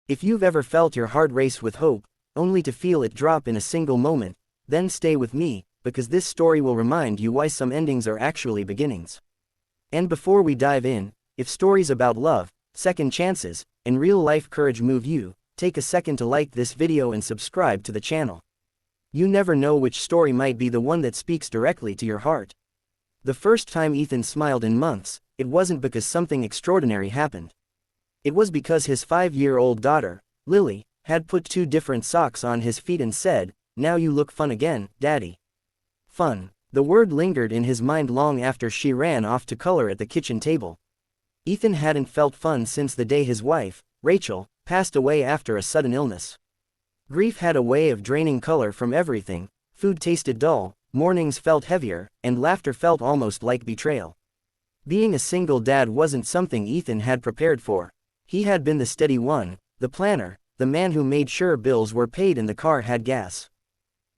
If you've ever felt your heart race with hope, only to feel it drop in a single moment, then stay with me, because this story will remind you why some endings are actually beginnings. And before we dive in, if stories about love, second chances, and real-life courage move you, take a second to like this video and subscribe to the channel. You never know which story might be the one that speaks directly to your heart. The first time Ethan smiled in months, it wasn't because something extraordinary happened. It was because his 5-year-old daughter, Lily, had put 2 different socks on his feet and said, "Now you look fun again, Daddy." Fun. The word lingered in his mind long after she ran off to color at the kitchen table. Ethan hadn't felt fun since the day his wife, Rachel, passed away after a sudden illness. Grief had a way of draining color from everything. Food tasted dull, mornings felt heavier, and laughter felt almost like betrayal. Being a single dad wasn't something Ethan had prepared for. He had been the steady one, the planner, the man who made sure bills were paid and the car had gas.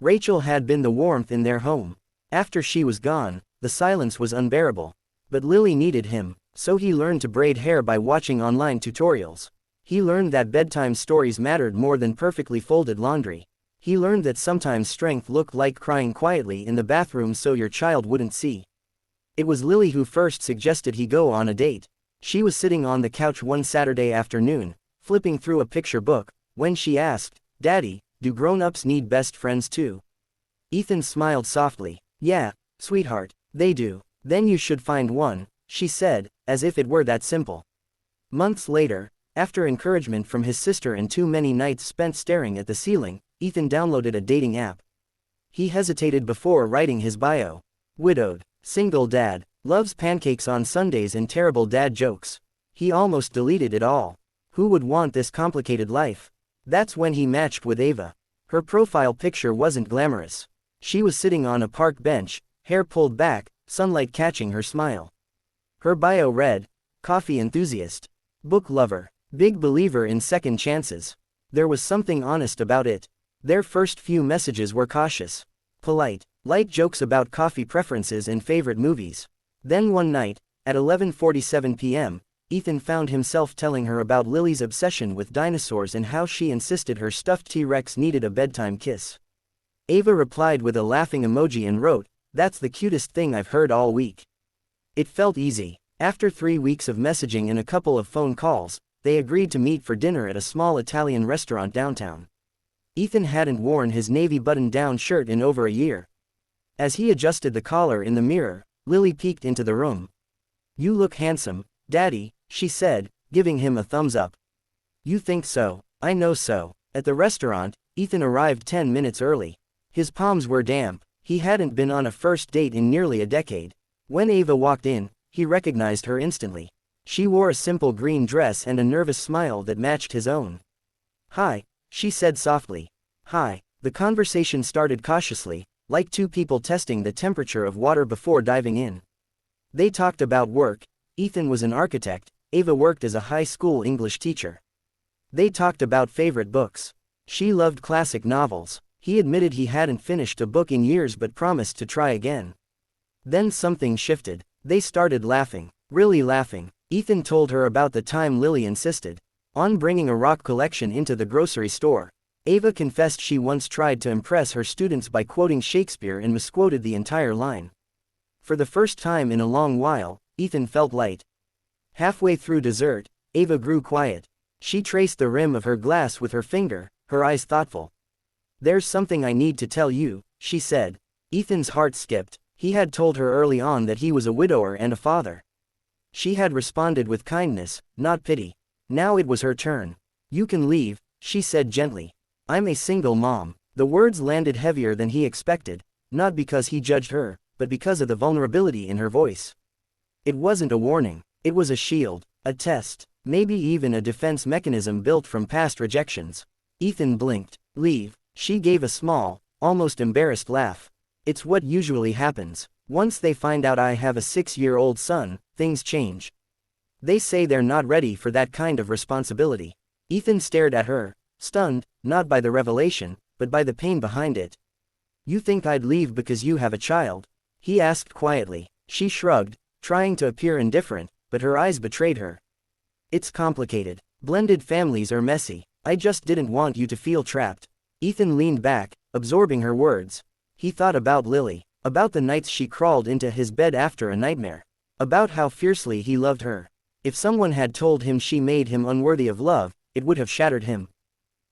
Rachel had been the warmth in their home. After she was gone, the silence was unbearable. But Lily needed him, so he learned to braid hair by watching online tutorials. He learned that bedtime stories mattered more than perfectly folded laundry. He learned that sometimes strength looked like crying quietly in the bathroom so your child wouldn't see. It was Lily who first suggested he go on a date. She was sitting on the couch one Saturday afternoon, flipping through a picture book, when she asked, "Daddy, do grown-ups need best friends too?" Ethan smiled softly. "Yeah, sweetheart, they do. Then you should find one," she said, as if it were that simple. Months later, after encouragement from his sister and too many nights spent staring at the ceiling, Ethan downloaded a dating app. He hesitated before writing his bio. Widowed, single dad, loves pancakes on Sundays and terrible dad jokes. He almost deleted it all. Who would want this complicated life? That's when he matched with Ava. Her profile picture wasn't glamorous. She was sitting on a park bench, hair pulled back, sunlight catching her smile. Her bio read, "Coffee enthusiast, book lover, big believer in second chances." There was something honest about it. Their first few messages were cautious, polite, light jokes about coffee preferences and favorite movies. Then one night, at 11:47 p.m., Ethan found himself telling her about Lily's obsession with dinosaurs and how she insisted her stuffed T-Rex needed a bedtime kiss. Ava replied with a laughing emoji and wrote, "That's the cutest thing I've heard all week." It felt easy. After 3 weeks of messaging and a couple of phone calls, they agreed to meet for dinner at a small Italian restaurant downtown. Ethan hadn't worn his navy button-down shirt in over a year. As he adjusted the collar in the mirror, Lily peeked into the room. "You look handsome, Daddy," she said, giving him a thumbs up. "You think so? I know so." At the restaurant, Ethan arrived 10 minutes early. His palms were damp. He hadn't been on a first date in nearly a decade. When Ava walked in, he recognized her instantly. She wore a simple green dress and a nervous smile that matched his own. "Hi," she said softly. "Hi." The conversation started cautiously, like two people testing the temperature of water before diving in. They talked about work. Ethan was an architect, Ava worked as a high school English teacher. They talked about favorite books. She loved classic novels. He admitted he hadn't finished a book in years but promised to try again. Then something shifted. They started laughing. Really laughing. Ethan told her about the time Lily insisted on bringing a rock collection into the grocery store. Ava confessed she once tried to impress her students by quoting Shakespeare and misquoted the entire line. For the first time in a long while, Ethan felt light. Halfway through dessert, Ava grew quiet. She traced the rim of her glass with her finger, her eyes thoughtful. "There's something I need to tell you," she said. Ethan's heart skipped. He had told her early on that he was a widower and a father. She had responded with kindness, not pity. Now it was her turn. "You can leave," she said gently. "I'm a single mom." The words landed heavier than he expected, not because he judged her, but because of the vulnerability in her voice. It wasn't a warning. It was a shield, a test, maybe even a defense mechanism built from past rejections. Ethan blinked. "Leave." She gave a small, almost embarrassed laugh. "It's what usually happens. Once they find out I have a 6-year-old son, things change. They say they're not ready for that kind of responsibility." Ethan stared at her, stunned, not by the revelation, but by the pain behind it. "You think I'd leave because you have a child?" he asked quietly. She shrugged, trying to appear indifferent, but her eyes betrayed her. "It's complicated. Blended families are messy. I just didn't want you to feel trapped. Ethan leaned back, absorbing her words. He thought about Lily, about the nights she crawled into his bed after a nightmare, about how fiercely he loved her. If someone had told him she made him unworthy of love, it would have shattered him.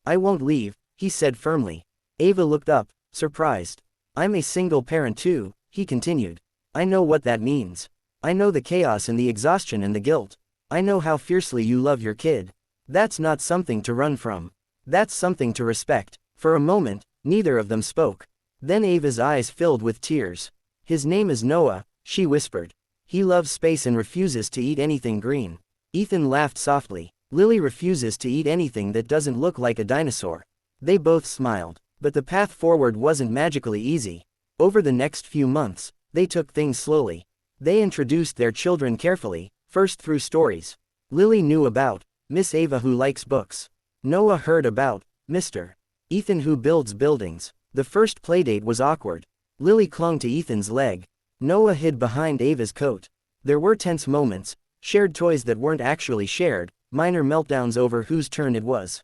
I won't leave, he said firmly. Ava looked up, surprised. I'm a single parent too, he continued. I know what that means. I know the chaos and the exhaustion and the guilt. I know how fiercely you love your kid. That's not something to run from. That's something to respect. For a moment, neither of them spoke. Then Ava's eyes filled with tears. His name is Noah, she whispered. He loves space and refuses to eat anything green. Ethan laughed softly. Lily refuses to eat anything that doesn't look like a dinosaur. They both smiled. But the path forward wasn't magically easy. Over the next few months, they took things slowly. They introduced their children carefully, first through stories. Lily knew about Miss Ava who likes books. Noah heard about Mr. Ethan who builds buildings. The first playdate was awkward. Lily clung to Ethan's leg. Noah hid behind Ava's coat. There were tense moments, shared toys that weren't actually shared, minor meltdowns over whose turn it was.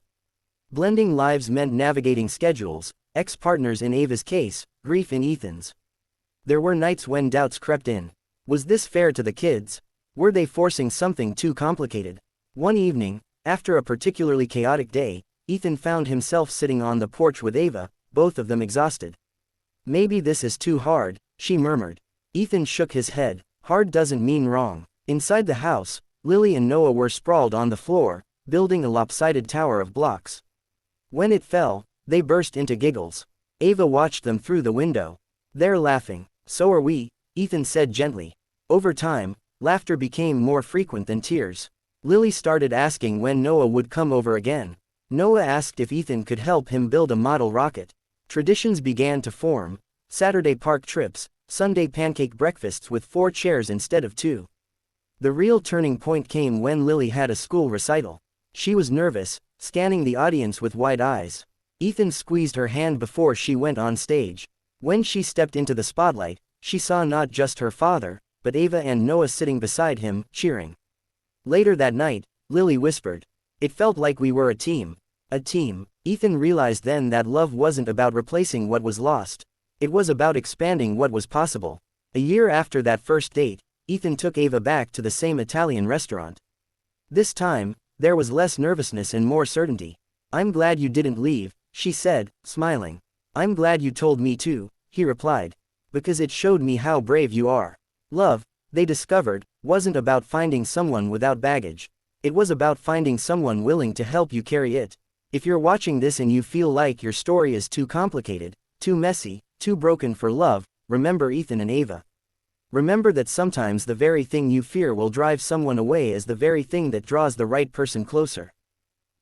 Blending lives meant navigating schedules, ex-partners in Ava's case, grief in Ethan's. There were nights when doubts crept in. Was this fair to the kids? Were they forcing something too complicated? One evening, after a particularly chaotic day, Ethan found himself sitting on the porch with Ava, both of them exhausted. Maybe this is too hard, she murmured. Ethan shook his head. Hard doesn't mean wrong. Inside the house, Lily and Noah were sprawled on the floor, building a lopsided tower of blocks. When it fell, they burst into giggles. Ava watched them through the window. They're laughing. So are we, Ethan said gently. Over time, laughter became more frequent than tears. Lily started asking when Noah would come over again. Noah asked if Ethan could help him build a model rocket. Traditions began to form. Saturday park trips, Sunday pancake breakfasts with 4 chairs instead of 2. The real turning point came when Lily had a school recital. She was nervous, scanning the audience with wide eyes. Ethan squeezed her hand before she went on stage. When she stepped into the spotlight, she saw not just her father, but Ava and Noah sitting beside him, cheering. Later that night, Lily whispered. It felt like we were a team. A team. Ethan realized then that love wasn't about replacing what was lost. It was about expanding what was possible. A year after that first date, Ethan took Ava back to the same Italian restaurant. This time, there was less nervousness and more certainty. I'm glad you didn't leave, she said, smiling. I'm glad you told me too, he replied. Because it showed me how brave you are. Love, they discovered, wasn't about finding someone without baggage. It was about finding someone willing to help you carry it. If you're watching this and you feel like your story is too complicated, too messy, too broken for love, remember Ethan and Ava. Remember that sometimes the very thing you fear will drive someone away as the very thing that draws the right person closer.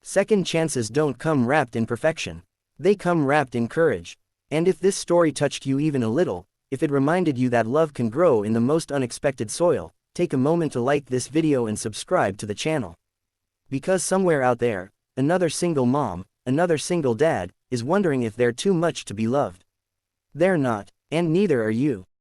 Second chances don't come wrapped in perfection. They come wrapped in courage. And if this story touched you even a little, if it reminded you that love can grow in the most unexpected soil, take a moment to like this video and subscribe to the channel. Because somewhere out there, another single mom, another single dad, is wondering if they're too much to be loved. They're not, and neither are you.